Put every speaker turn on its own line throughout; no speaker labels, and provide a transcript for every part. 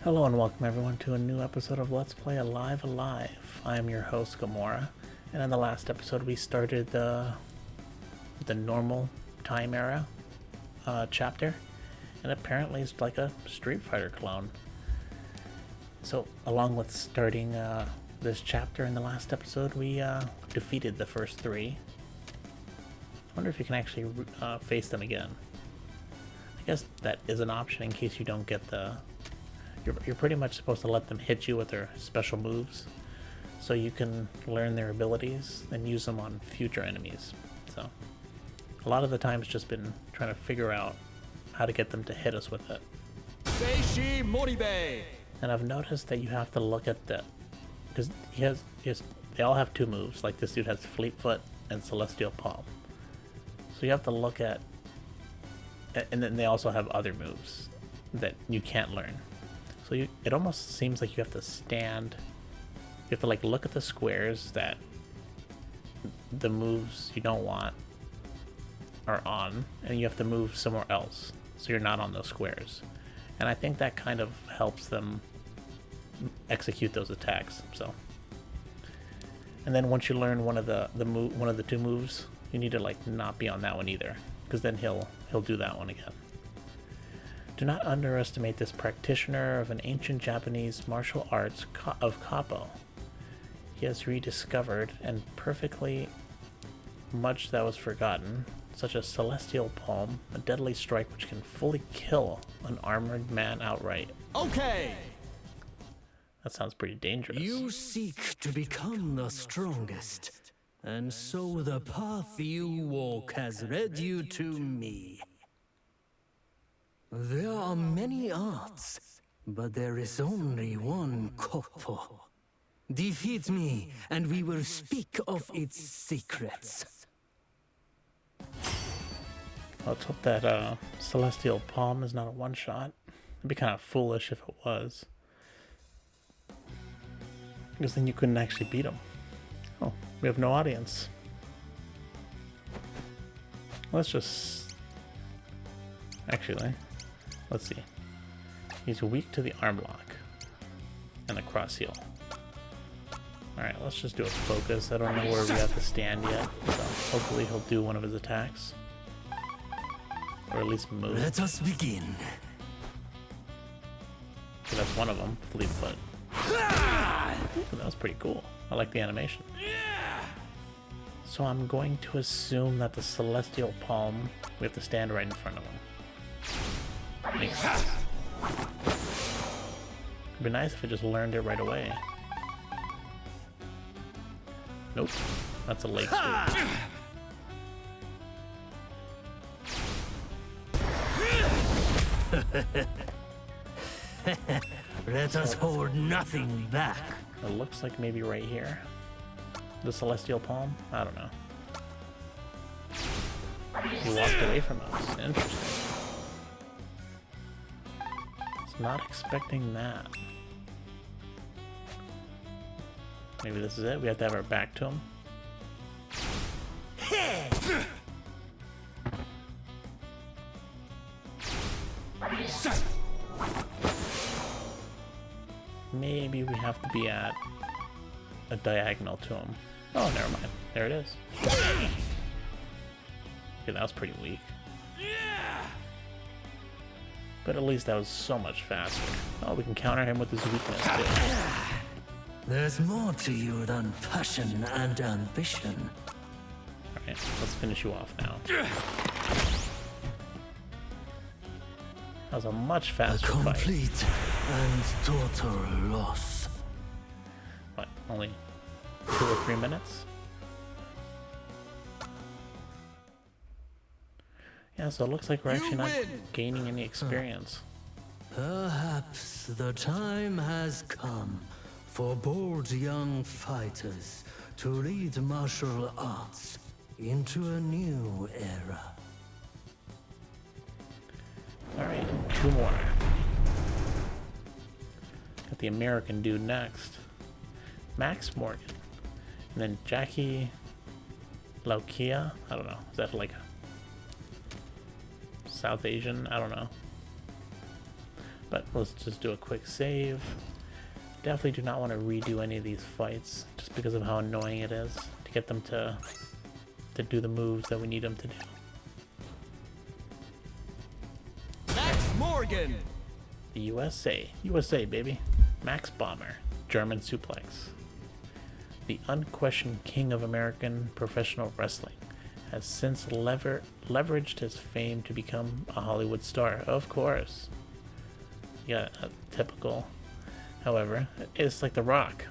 Hello and welcome everyone to a new episode of Let's Play Alive Alive. I am your host Gamora, and in the last episode we started the normal time era chapter, and apparently it's like a Street Fighter clone. So along with starting this chapter in the last episode, we defeated the first three. I wonder if you can actually face them again. I guess that is an option in case you don't get the... You're pretty much supposed to let them hit you with their special moves, so you can learn their abilities and use them on future enemies. So a lot of the time it's just been trying to figure out how to get them to hit us with it.
Seishi Moribe.
And I've noticed that you have to look at the... because they all have two moves, like this dude has Fleet Foot and Celestial Palm. So you have to look at... and then they also have other moves that you can't learn. So it almost seems like you have to stand, you have to like look at the squares that the moves you don't want are on, and you have to move somewhere else so you're not on those squares. And I think that kind of helps them execute those attacks. So, and then once you learn one of the two moves, you need to like not be on that one either, because then he'll do that one again. Do not underestimate this practitioner of an ancient Japanese martial arts of Kappo. He has rediscovered and perfectly much that was forgotten, such as Celestial Palm, a deadly strike which can fully kill an armored man outright.
Okay.
That sounds pretty dangerous.
You seek to become the strongest, and so the path you walk has led you to me. There are many arts, but there is only one Koppo. Defeat me, and we will speak of its secrets.
Let's hope that Celestial Palm is not a one-shot. It'd be kind of foolish if it was, because then you couldn't actually beat him. Oh, we have no audience. Let's just... actually... let's see. He's weak to the arm lock and the cross heel. Alright, let's just do a focus. I don't know where we have to stand yet, so hopefully he'll do one of his attacks. Or at least move.
Let us begin.
So that's one of them, Fleet Foot. Ooh, that was pretty cool. I like the animation. So I'm going to assume that the Celestial Palm, we have to stand right in front of him. Makes sense. It'd be nice if I just learned it right away. Nope, that's a lake sweep.
Let us hold nothing back.
It looks like maybe right here. The Celestial Palm? I don't know. He walked away from us. Interesting. Not expecting that. Maybe this is it. We have to have our back to him. Maybe we have to be at a diagonal to him. Oh, never mind. There it is. Okay, that was pretty weak. But at least that was so much faster. Oh, we can counter him with his weakness too.
There's more to you than passion and ambition.
Alright, let's finish you off now. That was a much faster fight.
Complete and total loss.
What, only 2 or 3 minutes? Yeah, so it looks like we're actually not gaining any experience.
Perhaps the time has come for bold young fighters to lead martial arts into a new era.
Alright, 2 more. Got the American dude next. Max Morgan. And then Jackie Laukia? I don't know. Is that like South Asian? I don't know. But let's just do a quick save. Definitely do not want to redo any of these fights just because of how annoying it is to get them to do the moves that we need them to do.
Max Morgan.
The USA. USA, baby. Max Bomber. German suplex. The unquestioned king of American professional wrestling has since leveraged his fame to become a Hollywood star. Of course. Yeah, typical. However, it's like The Rock.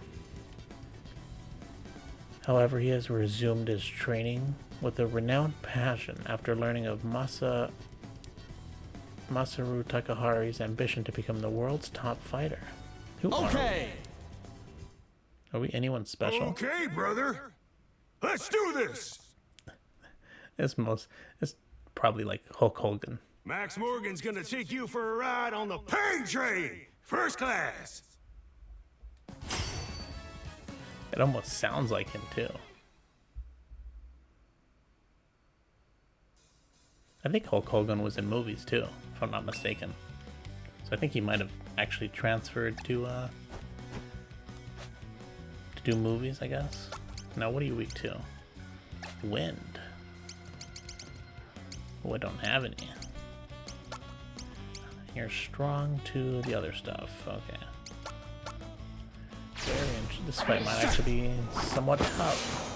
However, he has resumed his training with a renowned passion after learning of Masaru Takahari's ambition to become the world's top fighter. Who
Okay.
Are we anyone special?
Okay, brother. Let's do this.
It's probably like Hulk Hogan.
Max Morgan's gonna take you for a ride on the pain train, first class.
It almost sounds like him too. I think Hulk Hogan was in movies too, if I'm not mistaken. So I think he might have actually transferred to do movies, I guess. Now, what are you weak to? Wind. Oh, I don't have any. You're strong to the other stuff. Okay. Very interesting. This fight might actually be somewhat tough.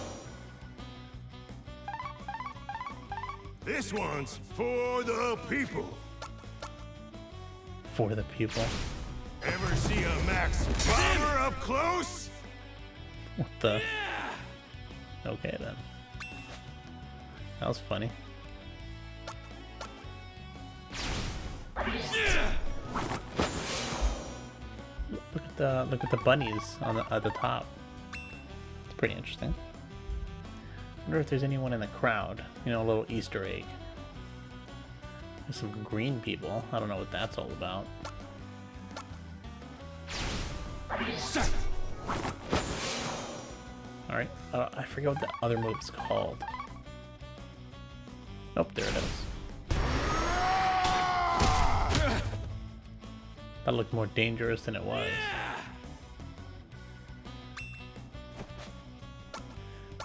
This one's for the people.
For the people.
Ever see a Max Bomber up close?
What the? Okay then. That was funny. Look at the bunnies on at the top. It's pretty interesting. Wonder if there's anyone in the crowd. You know, a little Easter egg. There's some green people. I don't know what that's all about. Alright, I forget what the other move's called. Nope, there it is. That looked more dangerous than it was.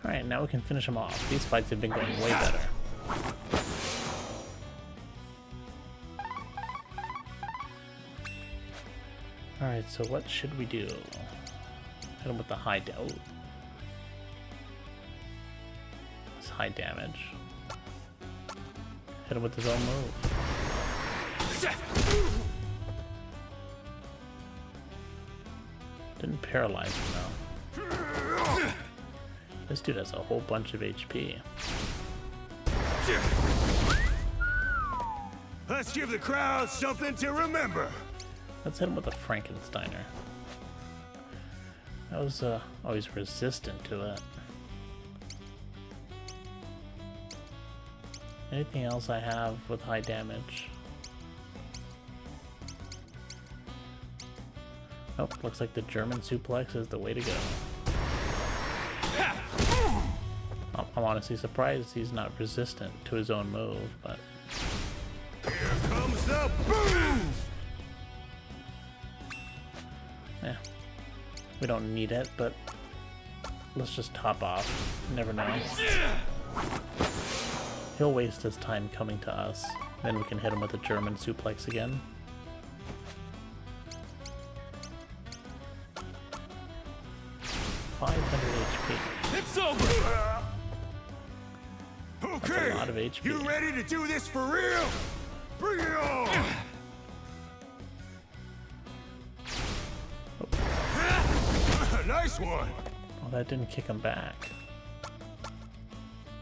Alright, now we can finish them off. These fights have been going way better. Alright, so what should we do? Hit him with the high damage. Oh. It's high damage. Hit him with his own move. Didn't paralyze him though. This dude has a whole bunch of HP.
Let's give the crowd something to remember.
Let's hit him with a Frankensteiner. I was always resistant to it. Anything else I have with high damage? Oh, looks like the German suplex is the way to go. I'm honestly surprised he's not resistant to his own move, but...
Here comes the boom!
Yeah. We don't need it, but... let's just top off. You never know. He'll waste his time coming to us. Then we can hit him with a German suplex again. HP.
It's over.
Okay,
That's a lot of HP.
You ready to do this for real? Bring it on! Nice one.
Oh, that didn't kick him back.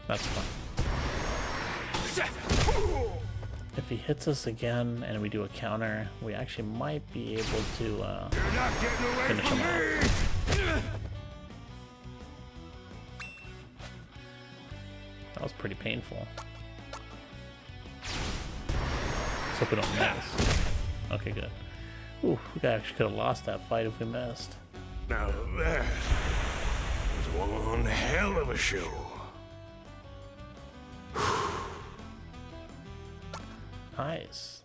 That's fine. If he hits us again and we do a counter, we actually might be able to
You're not getting away
finish
from
him off.
me!
That was pretty painful. Let's hope we don't miss. Okay, good. Ooh, we actually could have lost that fight if we missed.
Now that was one hell of a show.
Nice.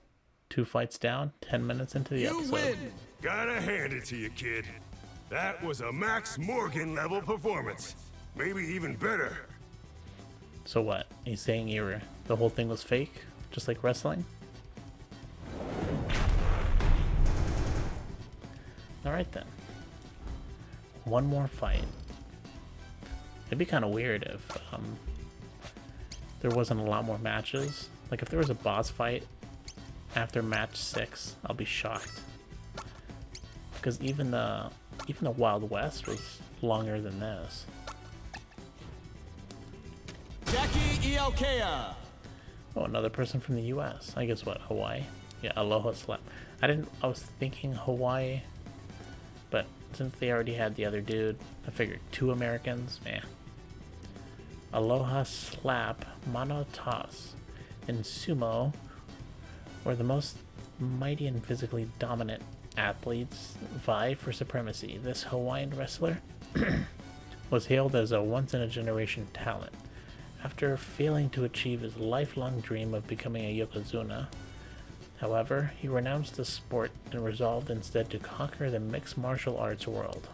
2 fights down, 10 minutes into the
You
episode.
win!
Gotta hand it to you, kid. That was a Max Morgan level performance. Maybe even better.
So what? He's saying the whole thing was fake? Just like wrestling? Alright then. One more fight. It'd be kind of weird if there wasn't a lot more matches. Like if there was a boss fight after match 6, I'll be shocked. Because even the Wild West was longer than this.
Jackie Iokea!
Oh, another person from the US. I guess what, Hawaii? Yeah, Aloha Slap. I was thinking Hawaii, but since they already had the other dude, I figured 2 Americans, Aloha Slap, Mano Toss, and Sumo were the most mighty and physically dominant athletes vie for supremacy. This Hawaiian wrestler was hailed as a once-in-a-generation talent. After failing to achieve his lifelong dream of becoming a Yokozuna, however, he renounced the sport and resolved instead to conquer the mixed martial arts world.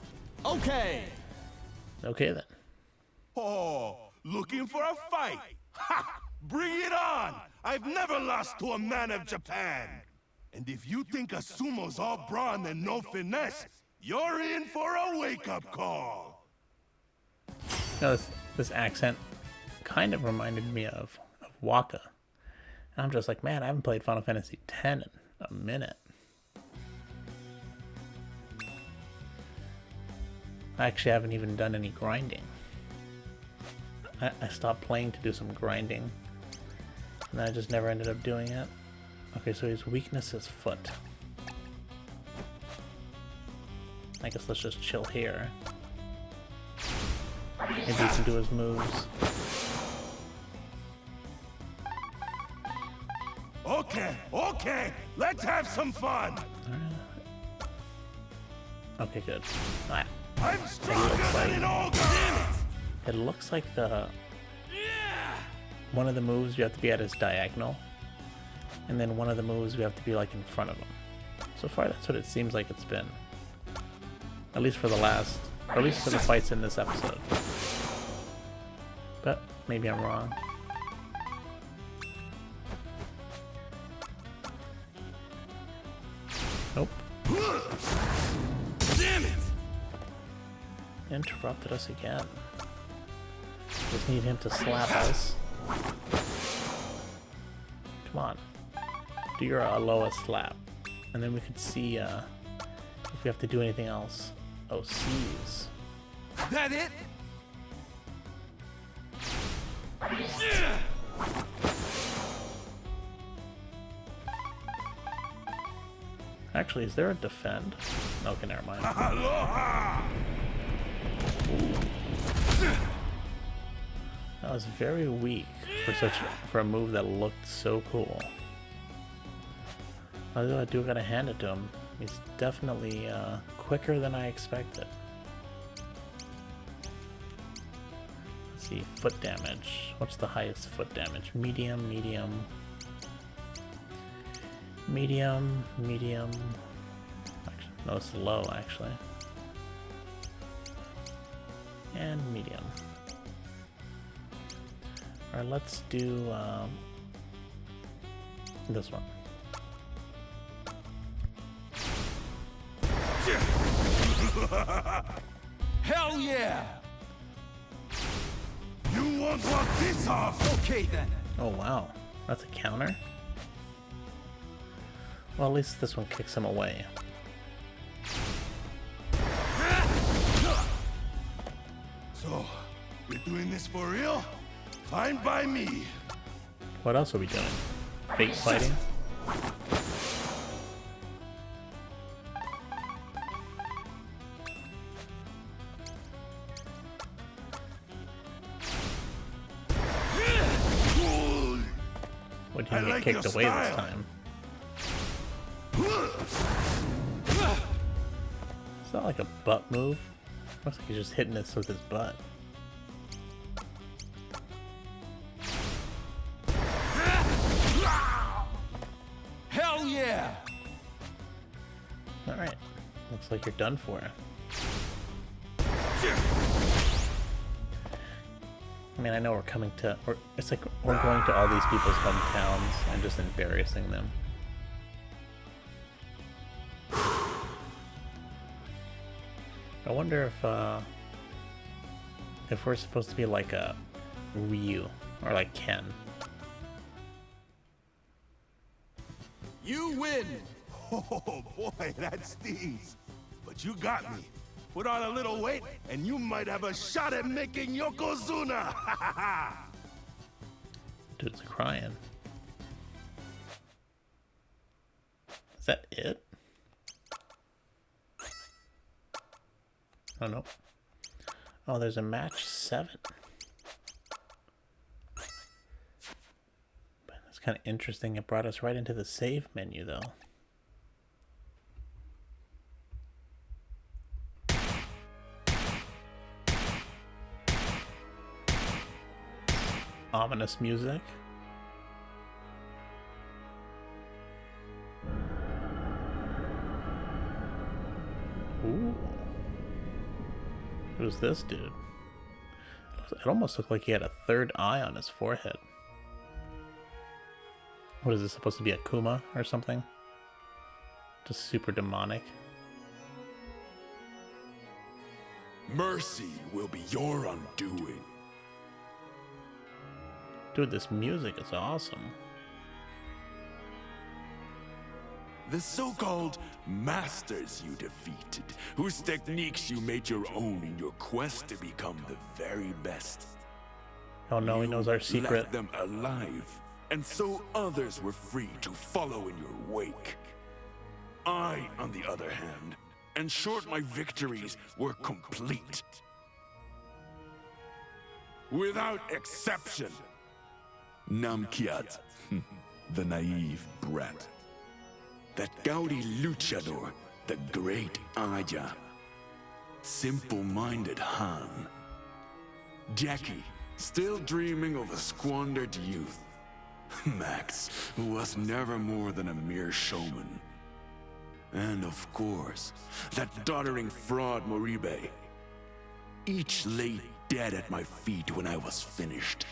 Okay!
Okay then.
Oh, looking for a fight? Ha! Bring it on! I've never lost to a man of Japan! And if you think a sumo's all brawn and no finesse, you're in for a wake-up call!
Now this accent kind of reminded me of Waka. And I'm just like, man, I haven't played Final Fantasy X in a minute. I actually haven't even done any grinding. I stopped playing to do some grinding, and I just never ended up doing it. Okay, so his weakness is foot. I guess let's just chill here. Maybe he can do his moves.
Okay, let's have some fun!
Okay, good. Ah,
I'm stronger than an ogre!
it looks like one of the moves you have to be at his diagonal, and then one of the moves we have to be like in front of him. So far, that's what it seems like it's been. At least for the fights in this episode. But maybe I'm wrong. Nope.
Damn it!
Interrupted us again. Just need him to slap us. Come on. Do your Aloha slap. And then we could see if we have to do anything else. Oh, C's.
That it?
Actually, is there a defend? Okay, never mind.
Aloha!
That was very weak for a move that looked so cool. Although I do gotta hand it to him. He's definitely quicker than I expected. Let's see, foot damage. What's the highest foot damage? Medium, medium. Medium, medium. Actually, no, it's low actually. And medium. Alright, let's do this one.
Hell yeah!
You won't walk this off!
Okay then.
Oh wow, that's a counter? Well, at least this one kicks him away.
So, you're doing this for real? Fine by me.
What else are we doing? Fake fighting? What did
I
he get
like
kicked
your
away this
style.
time? It's not like a butt move. Looks like he's just hitting this with his butt.
Hell yeah!
Alright. Looks like you're done for. I mean, I know we're coming to... it's like we're going to all these people's hometowns and just embarrassing them. I wonder if we're supposed to be like a Ryu or like Ken.
You win!
Oh boy, that stings. But you got me. Put on a little weight, and you might have a shot at making Yokozuna!
Dude's crying. Is that it? Oh no. Oh, there's a match 7. But it's kind of interesting. It brought us right into the save menu, though. Ominous music. Ooh. Who's this dude? It almost looked like he had a third eye on his forehead. What is this supposed to be, a Kuma or something? Just super demonic.
Mercy will be your undoing.
Dude, this music is awesome.
The so-called masters you defeated, whose techniques you made your own in your quest to become the very best.
Oh no, he knows our
You
secret.
left them alive, and so others were free to follow in your wake. I, on the other hand, ensured my victories were complete. Without exception. Namkiat, the naive brat. That gaudy luchador, the great Aya. Simple-minded Han. Jackie, still dreaming of a squandered youth. Max, who was never more than a mere showman. And of course, that doddering fraud Moribe. Each lay dead at my feet when I was finished.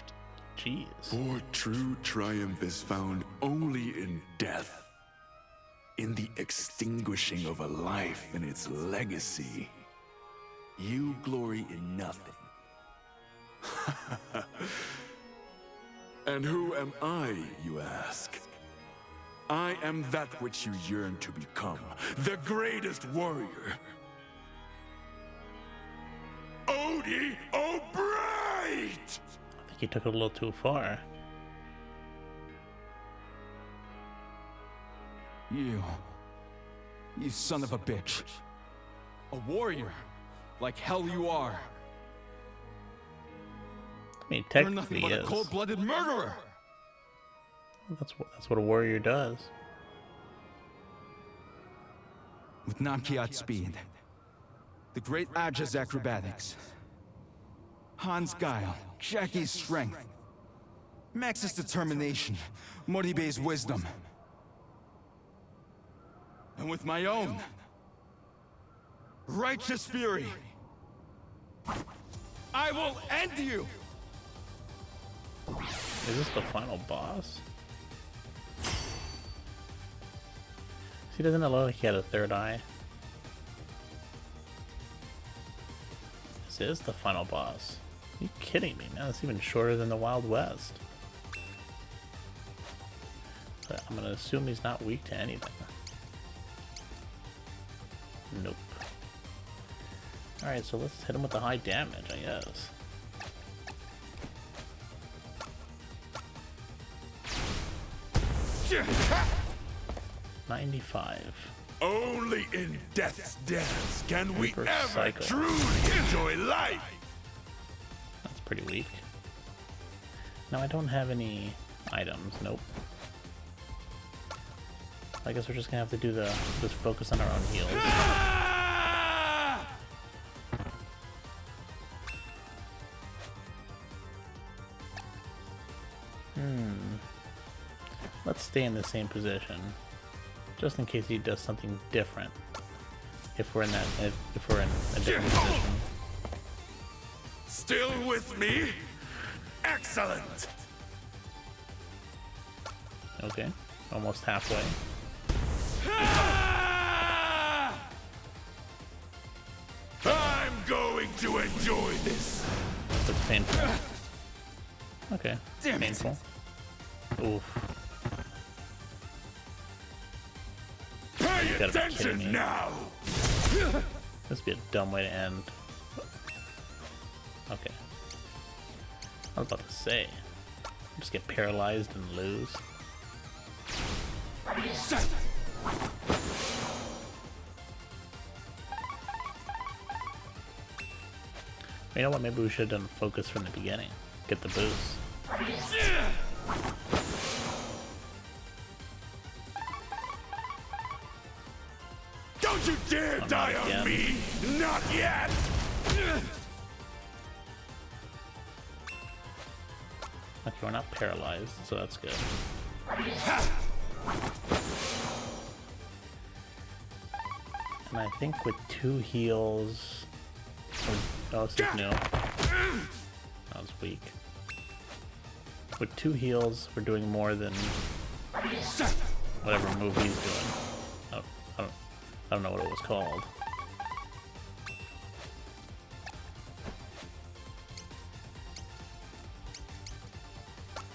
Jeez.
For true triumph is found only in death. In the extinguishing of a life and its legacy. You glory in nothing. And who am I, you ask? I am that which you yearn to become, the greatest warrior. Odie O'Bright!
I think he took it a little too far.
You son of a bitch. A warrior. Like hell you are.
I mean,
You're
technically
nothing
he
but a
is.
cold-blooded murderer.
That's what a warrior does.
With Namkiat's speed, the great Aja's acrobatics, Han's guile, Jackie's strength, Max's determination, Moribe's wisdom, and with my own righteous fury, I will end you!
Is this the final boss? He doesn't look like he had a third eye. This is the final boss. Are you kidding me, man? It's even shorter than the Wild West. But I'm gonna assume he's not weak to anything. Nope. Alright, so let's hit him with the high damage, I guess.
Yeah.
95.
Only in death's dance can we
Hyper
ever
Cycle.
truly enjoy life.
That's pretty weak. Now I don't have any items. Nope. I guess we're just gonna have to do just focus on our own heals. Let's stay in the same position, just in case he does something different. if we're in that, if we're in a different position.
Still with me? Excellent!
Okay, almost halfway.
I'm going to enjoy this.
It's painful. Okay, painful. Oof.
Pay
You gotta be kidding
attention
me.
now!
This would be a dumb way to end. Okay. I was about to say. Just get paralyzed and lose. You know what? Maybe we should have done focus from the beginning. Get the boost.
Don't you dare
I'm
die
not
on
again.
me! Not yet!
Okay, we're not paralyzed, so that's good. And I think with 2 heals... Oh, this is new. That was weak. With 2 heals, we're doing more than whatever move he's doing. I don't know what it was called.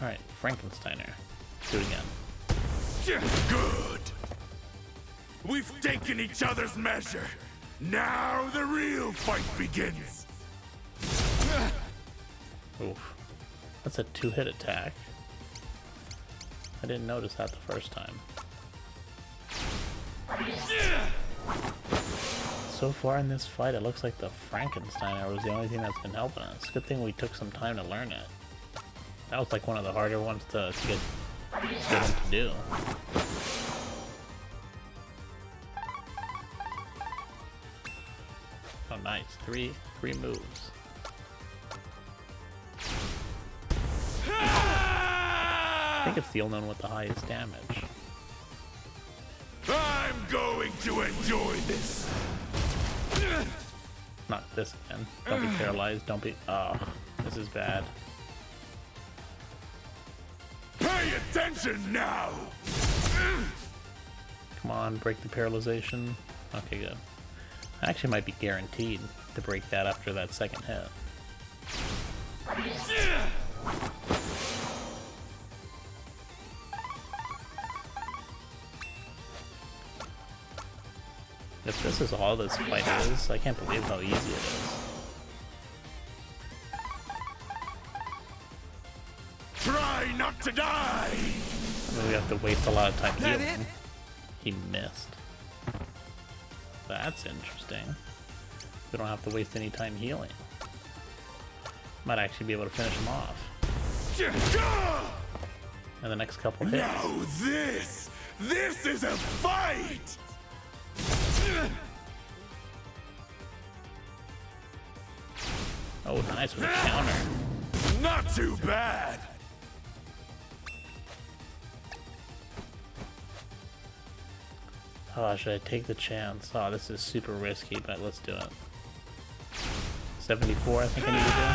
Alright, Frankensteiner. Do it again.
Good! We've taken each other's measure. Now the real fight begins.
Oof. That's a 2-hit attack. I didn't notice that the first time. So far in this fight, it looks like the Frankensteiner was the only thing that's been helping us. Good thing we took some time to learn it. That was like one of the harder ones to get him to do. Oh, nice. Three moves. I think it's the only one with the highest damage.
I'm going to enjoy this.
Not this again. Don't be paralyzed. Don't be... Oh, this is bad.
Pay attention now.
Come on, break the paralyzation. Okay, good. I actually might be guaranteed to break that after that second hit. If this is all this fight is, I can't believe how easy it is.
Try not to die.
I mean, we have to waste a lot of time healing. He missed. That's interesting. We don't have to waste any time healing. Might actually be able to finish him off. In the next couple hits.
Now this is a fight.
Oh, nice with a counter.
Not too bad.
Oh, should I take the chance? Oh, this is super risky, but let's do it. 74, I think I need to do.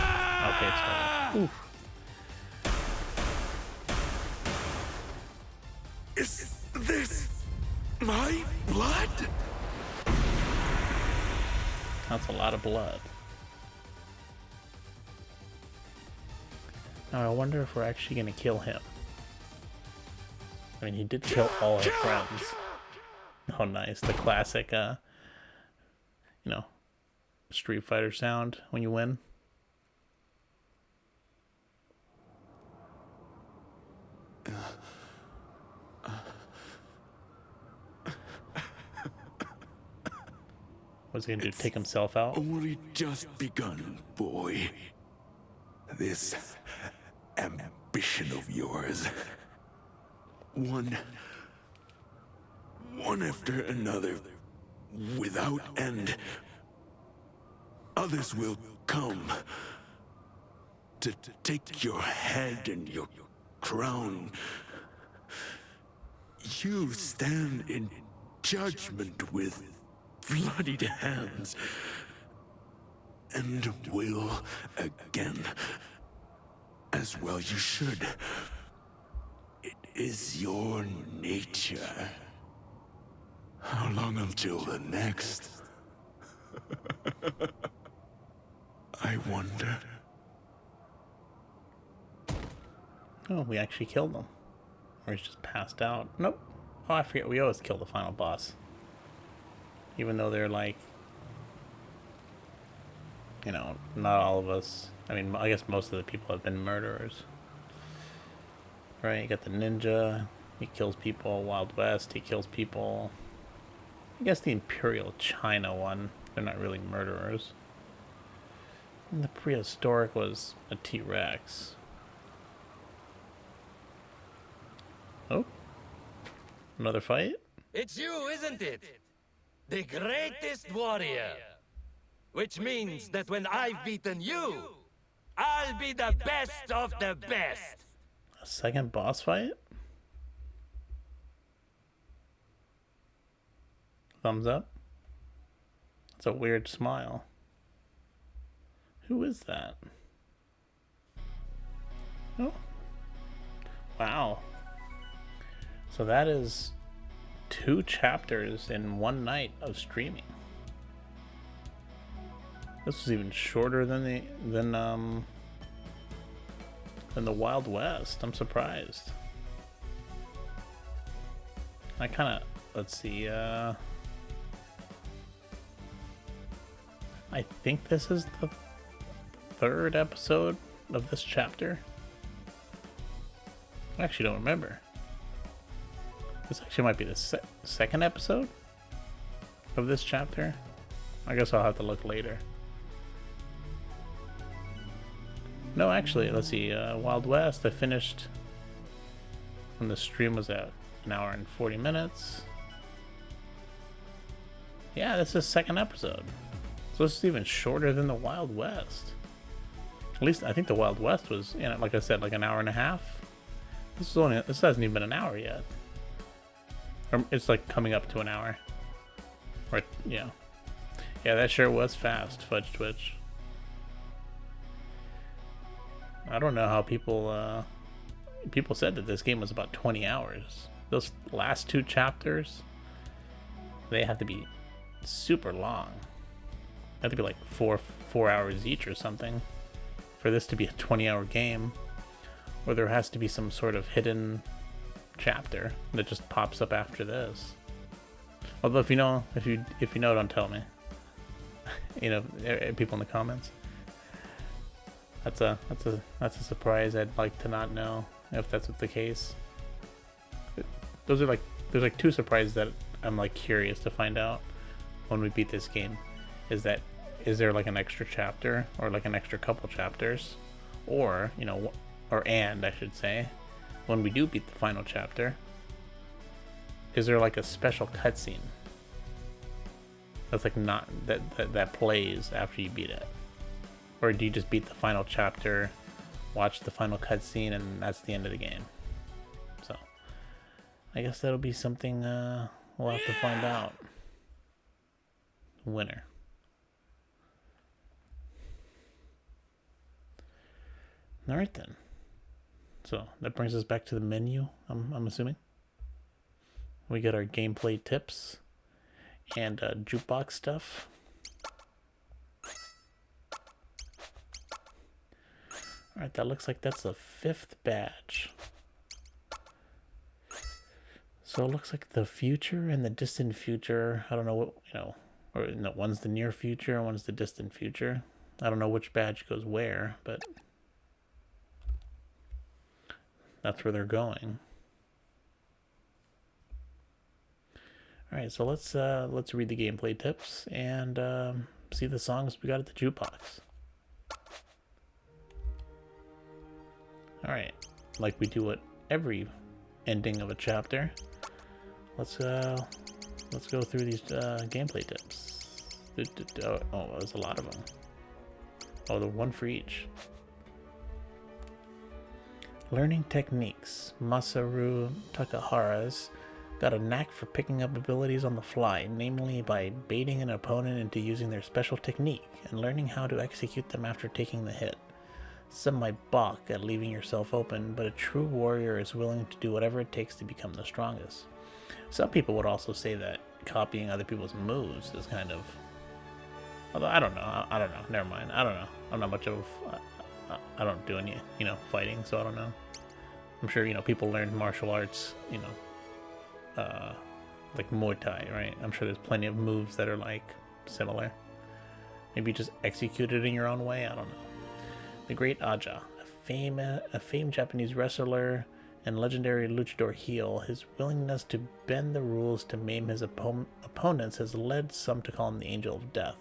Okay, it's fine.
Is this my blood?
That's a lot of blood. Now I wonder if we're actually gonna kill him. I mean, he did kill all our friends. Oh, nice. The classic, you know, Street Fighter sound when you win. What's he gonna do? Take himself out?
Only just begun, boy. This ambition of yours. One after another, without end. Others will come to take your head and your crown. You stand in judgment with bloodied hands. And will again. As well you should. It is your nature. How long until the next? I wonder.
Oh, we actually killed him. Or he's just passed out. Nope. Oh, I forget. We always kill the final boss. Even though they're like, you know, not all of us. I mean, I guess most of the people have been murderers. Right? You got the ninja. He kills people. Wild West. He kills people. I guess the Imperial China one. They're not really murderers. And the prehistoric was a T-Rex. Oh. Another fight?
It's you, isn't it? The greatest warrior. Which means that when I've beaten you, I'll be the best of the best.
A second boss fight? Thumbs up. It's a weird smile. Who is that? Oh. Wow. So that is 2 chapters in one night of streaming. This was even shorter than the Wild West. I'm surprised. I kind of, let's see, I think this is the 3rd episode of this chapter. I actually don't remember. This actually might be the second episode of this chapter. I guess I'll have to look later. No, actually, let's see. Wild West, I finished when the stream was at 1 hour and 40 minutes. Yeah, this is the 2nd episode. So this is even shorter than the Wild West. At least I think the Wild West was, you know, like I said, like 1 hour and a half. This hasn't even been an hour yet. Or it's like coming up to an hour. Or, yeah. Yeah, that sure was fast, Fudge Twitch. I don't know how people said that this game was about 20 hours. Those last 2 chapters, they have to be super long. They have to be like 4 hours each or something for this to be a 20-hour game. Or there has to be some sort of hidden chapter that just pops up after this. Although if you know, don't tell me. You know, people in the comments. That's a surprise. I'd like to not know if that's the case. There's like 2 surprises that I'm like curious to find out when we beat this game. Is there like an extra chapter or like an extra couple chapters, or you know, and I should say, when we do beat the final chapter, is there like a special cutscene that's like not that plays after you beat it? Or do you just beat the final chapter, watch the final cutscene, and that's the end of the game? So, I guess that'll be something we'll have to find out. Winner. Alright then. So, that brings us back to the menu, I'm assuming. We get our gameplay tips and jukebox stuff. Alright, that looks like that's the 5th badge. So it looks like the future and the distant future. I don't know what, you know, or no, one's the near future and one's the distant future. I don't know which badge goes where, but that's where they're going. Alright, so let's read the gameplay tips and see the songs we got at the jukebox. Alright, like we do at every ending of a chapter, let's go through these gameplay tips. Oh, there's a lot of them. Oh, the one for each. Learning techniques. Masaru Takahara's got a knack for picking up abilities on the fly, namely by baiting an opponent into using their special technique and learning how to execute them after taking the hit. Some might balk at leaving yourself open, but a true warrior is willing to do whatever it takes to become the strongest. Some people would also say that copying other people's moves is kind of... Although, I don't know. Never mind. I don't know. I'm not much of... I don't do any, fighting, so I don't know. I'm sure, people learn martial arts, like Muay Thai, right? I'm sure there's plenty of moves that are, like, similar. Maybe just execute it in your own way? I don't know. The Great Aja, a famed Japanese wrestler and legendary luchador heel, his willingness to bend the rules to maim his opponents has led some to call him the Angel of Death.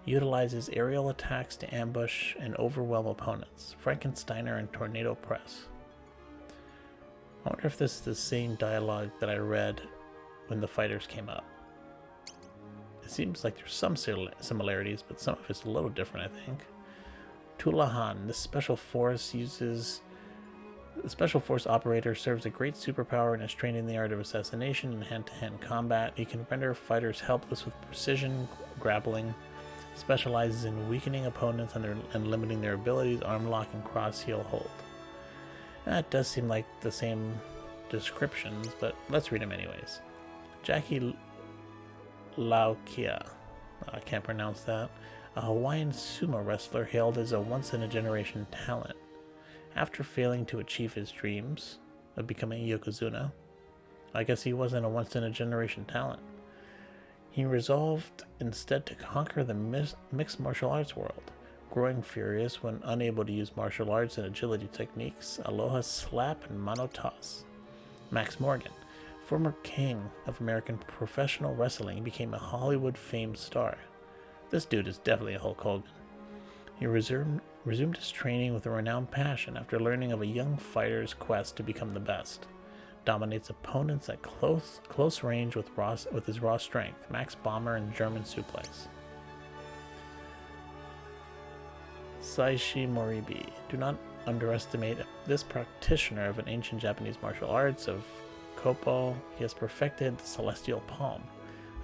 He utilizes aerial attacks to ambush and overwhelm opponents. Frankensteiner and Tornado Press. I wonder if this is the same dialogue that I read when the fighters came up. It seems like there's some similarities, but some of it's a little different, I think. Tulahan, the special force operator, serves a great superpower and is trained in the art of assassination and hand-to-hand combat. He can render fighters helpless with precision grappling, specializes in weakening opponents and limiting their abilities, arm lock and cross heel hold. That does seem like the same descriptions, but let's read them anyways. Jackie Laukia, I can't pronounce that, a Hawaiian sumo wrestler hailed as a once-in-a-generation talent. After failing to achieve his dreams of becoming a Yokozuna, I guess he wasn't a once-in-a-generation talent. He resolved instead to conquer the mixed martial arts world. Growing furious when unable to use martial arts and agility techniques, Aloha slap and mano toss. Max Morgan, former king of American professional wrestling, became a Hollywood-famed star. This dude is definitely a Hulk Hogan. He resumed his training with a renowned passion after learning of a young fighter's quest to become the best. Dominates opponents at close range with his raw strength, Max Bomber and German suplex. Saishi Moribi. Do not underestimate this practitioner of an ancient Japanese martial arts of Koppo. He has perfected the Celestial Palm,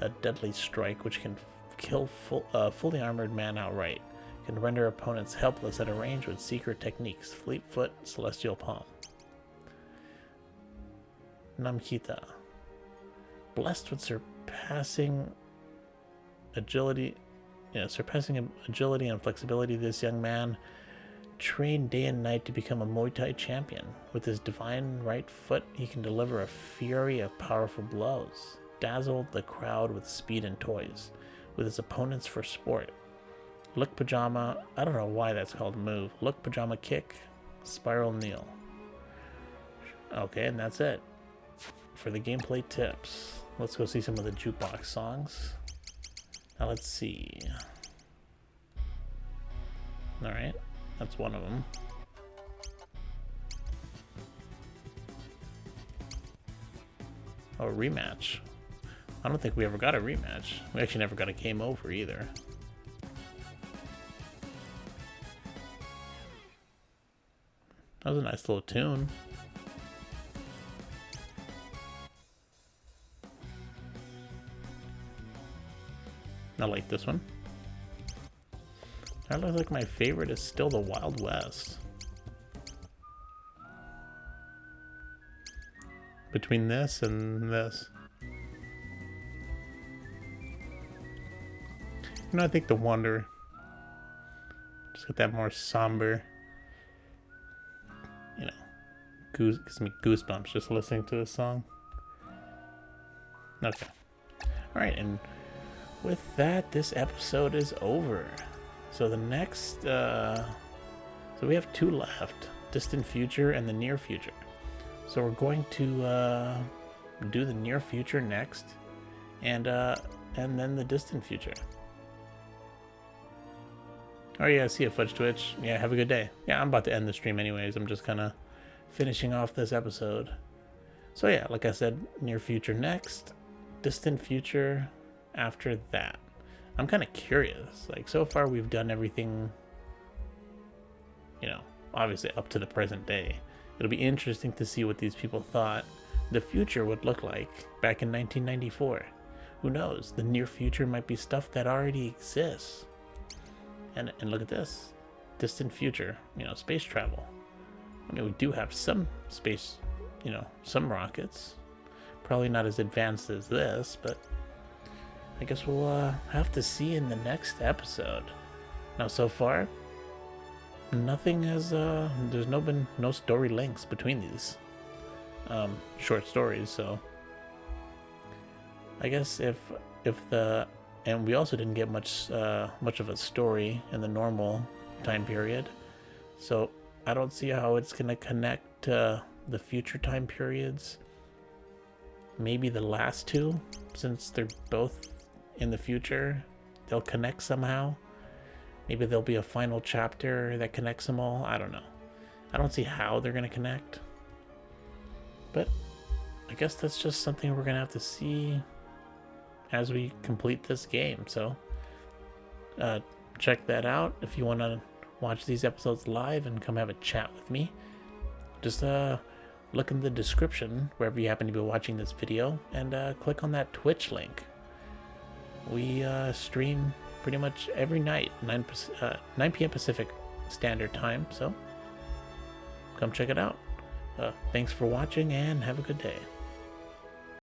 a deadly strike which can kill fully armored man outright. Can render opponents helpless at a range with secret techniques. Fleetfoot, Celestial Palm. Namkita. Blessed with surpassing agility and flexibility, this young man trained day and night to become a Muay Thai champion. With his divine right foot, he can deliver a fury of powerful blows. Dazzled the crowd with speed and toys. With his opponents for sport. Look Pajama, I don't know why that's called a move. Look Pajama Kick, Spiral Kneel. Okay, and that's it for the gameplay tips. Let's go see some of the jukebox songs. Now let's see. Alright, that's one of them. Oh, a rematch. I don't think we ever got a rematch. We actually never got a game over either. That was a nice little tune. I like this one. I look like my favorite is still the Wild West. Between this and this. You know, I think the Wonder. Just got that more somber. You know, gives me goosebumps just listening to this song. Okay. Alright, and with that, this episode is over. So the next, so we have two left, Distant Future and the Near Future. So we're going to do the Near Future next, and then the Distant Future. Oh yeah, see you, Fudge Twitch. Yeah, have a good day. Yeah, I'm about to end the stream anyways. I'm just kind of finishing off this episode. So yeah, like I said, Near Future next, Distant Future after that. I'm kind of curious. Like, so far we've done everything, you know, obviously up to the present day. It'll be interesting to see what these people thought the future would look like back in 1994. Who knows? The near future might be stuff that already exists. And look at this. Distant future, space travel. I mean, we do have some space, some rockets. Probably not as advanced as this, but I guess we'll have to see in the next episode. Now, so far, nothing has, there's been no story links between these short stories, so I guess and we also didn't get much of a story in the normal time period, so I don't see how it's gonna connect to the future time periods. Maybe the last two, since they're both in the future, they'll connect somehow. Maybe there'll be a final chapter that connects them all. I don't know. I don't see how they're gonna connect, but I guess that's just something we're gonna have to see as we complete this game. So check that out if you want to watch these episodes live and come have a chat with me. Just look in the description wherever you happen to be watching this video and click on that Twitch link. We stream pretty much every night, 9 p.m. Pacific Standard Time, so come check it out. Thanks for watching and have a good day.